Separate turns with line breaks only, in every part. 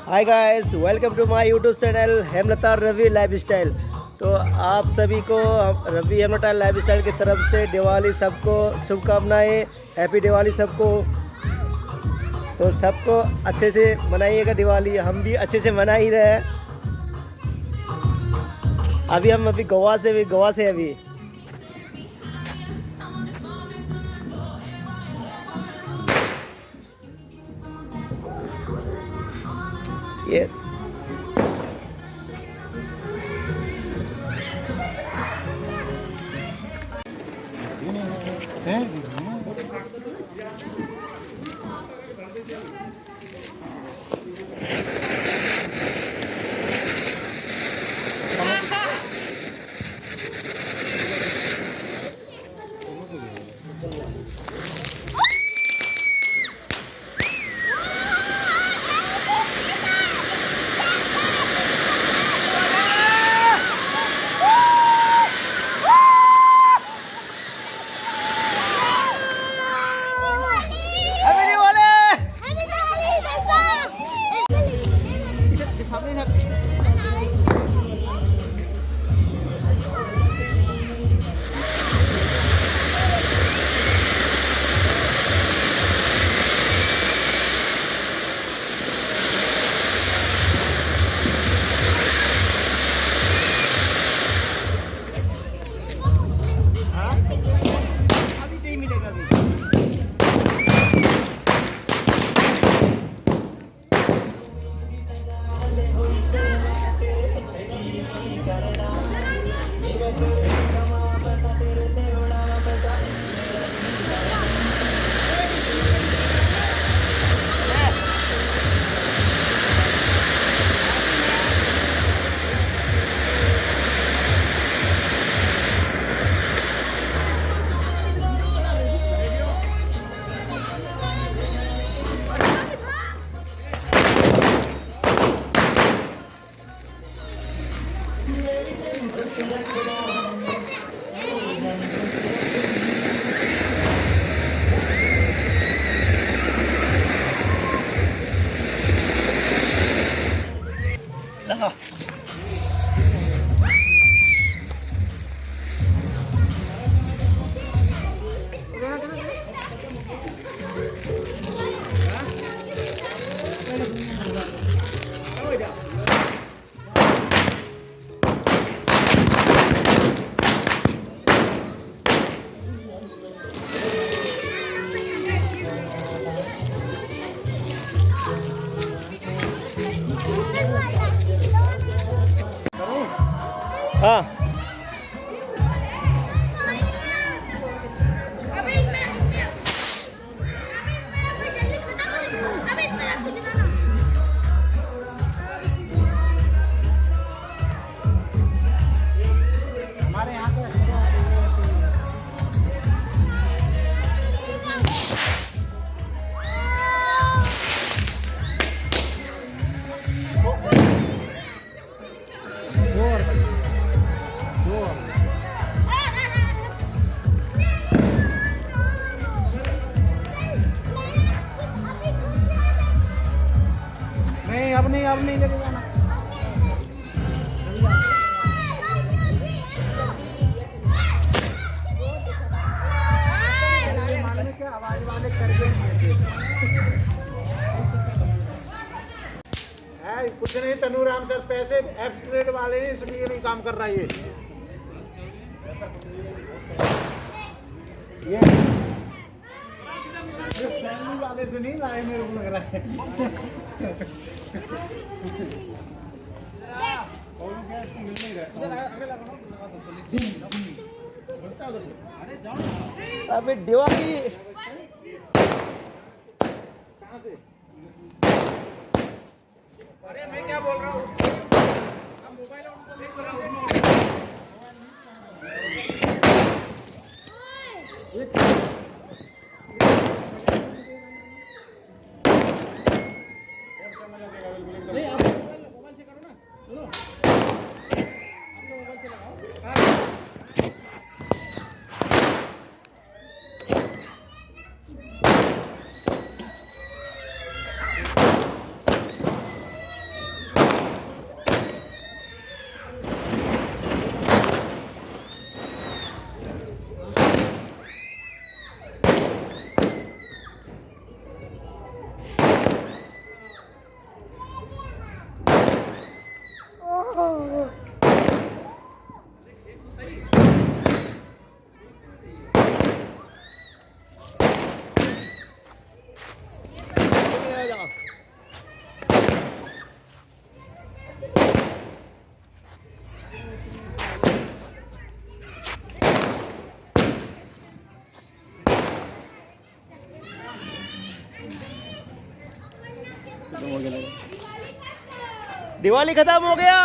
High guys, welcome to my YouTube channel Hemlata Ravi lifestyle. तो आप सभी को रवि हेमलता लाइफस्टाइल की तरफ से दिवाली सबको शुभकामनाएं। हैप्पी दिवाली सबको। तो सबको अच्छे से मनाइएगा दिवाली, हम भी अच्छे से मना ही रहे हैं। हम गोवा से अभी ये हाँ अब नहीं लेके जाना। क्या आवाज वाले करके कुछ नहीं, तनूराम सर पैसे एफ वाले नहीं, इसलिए नहीं काम कर रहा ये फैमिली वाले से नहीं लाए, मेरे को लग रहा है। अबे दिवाली कहाँ से? अरे मैं क्या बोल रहा हूँ, मोबाइल उनको देख रहा हूँ। दिवाली खत्म हो गया।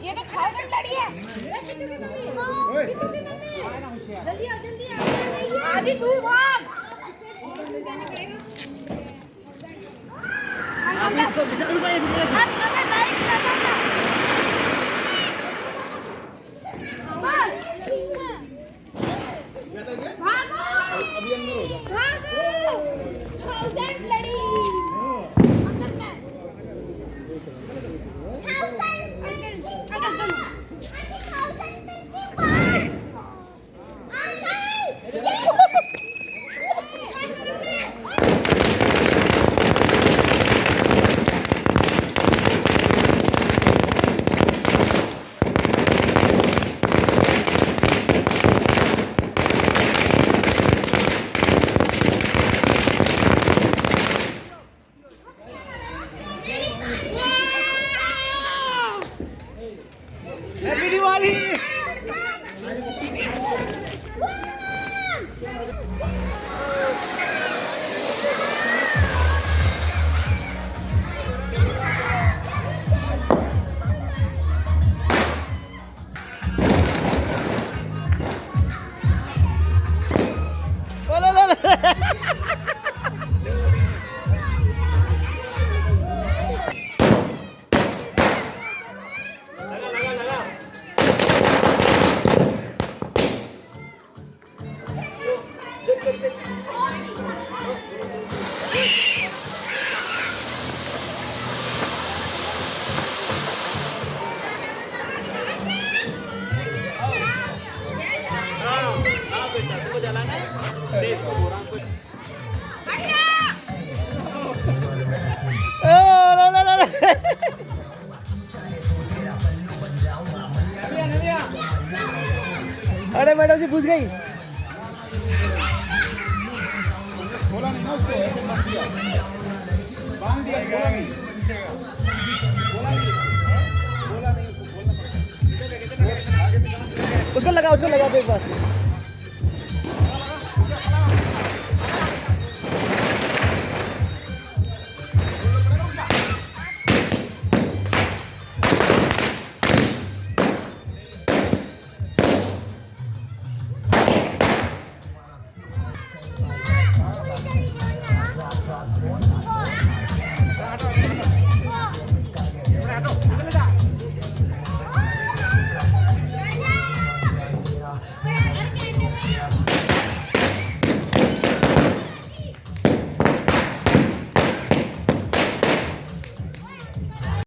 ये तो खाओ लड़ी है। जल्दी आओ जल्दी आओ। आदि तू भाग।
इसको बिसर में
अभी अंदर हो जाओ। भागो। 1000 लड़ी। अंदर में। 1000 अंदर दोनों।
हैप्पी दिवाली। अरे मैडम जी पूछ गई।
बोला नहीं ना उसको, ऐसे बांध दिया, बांध दिया, बोला नहीं, बोला नहीं, बोला नहीं, उसको बोलना पड़ता है।
उसको लगा एक बार।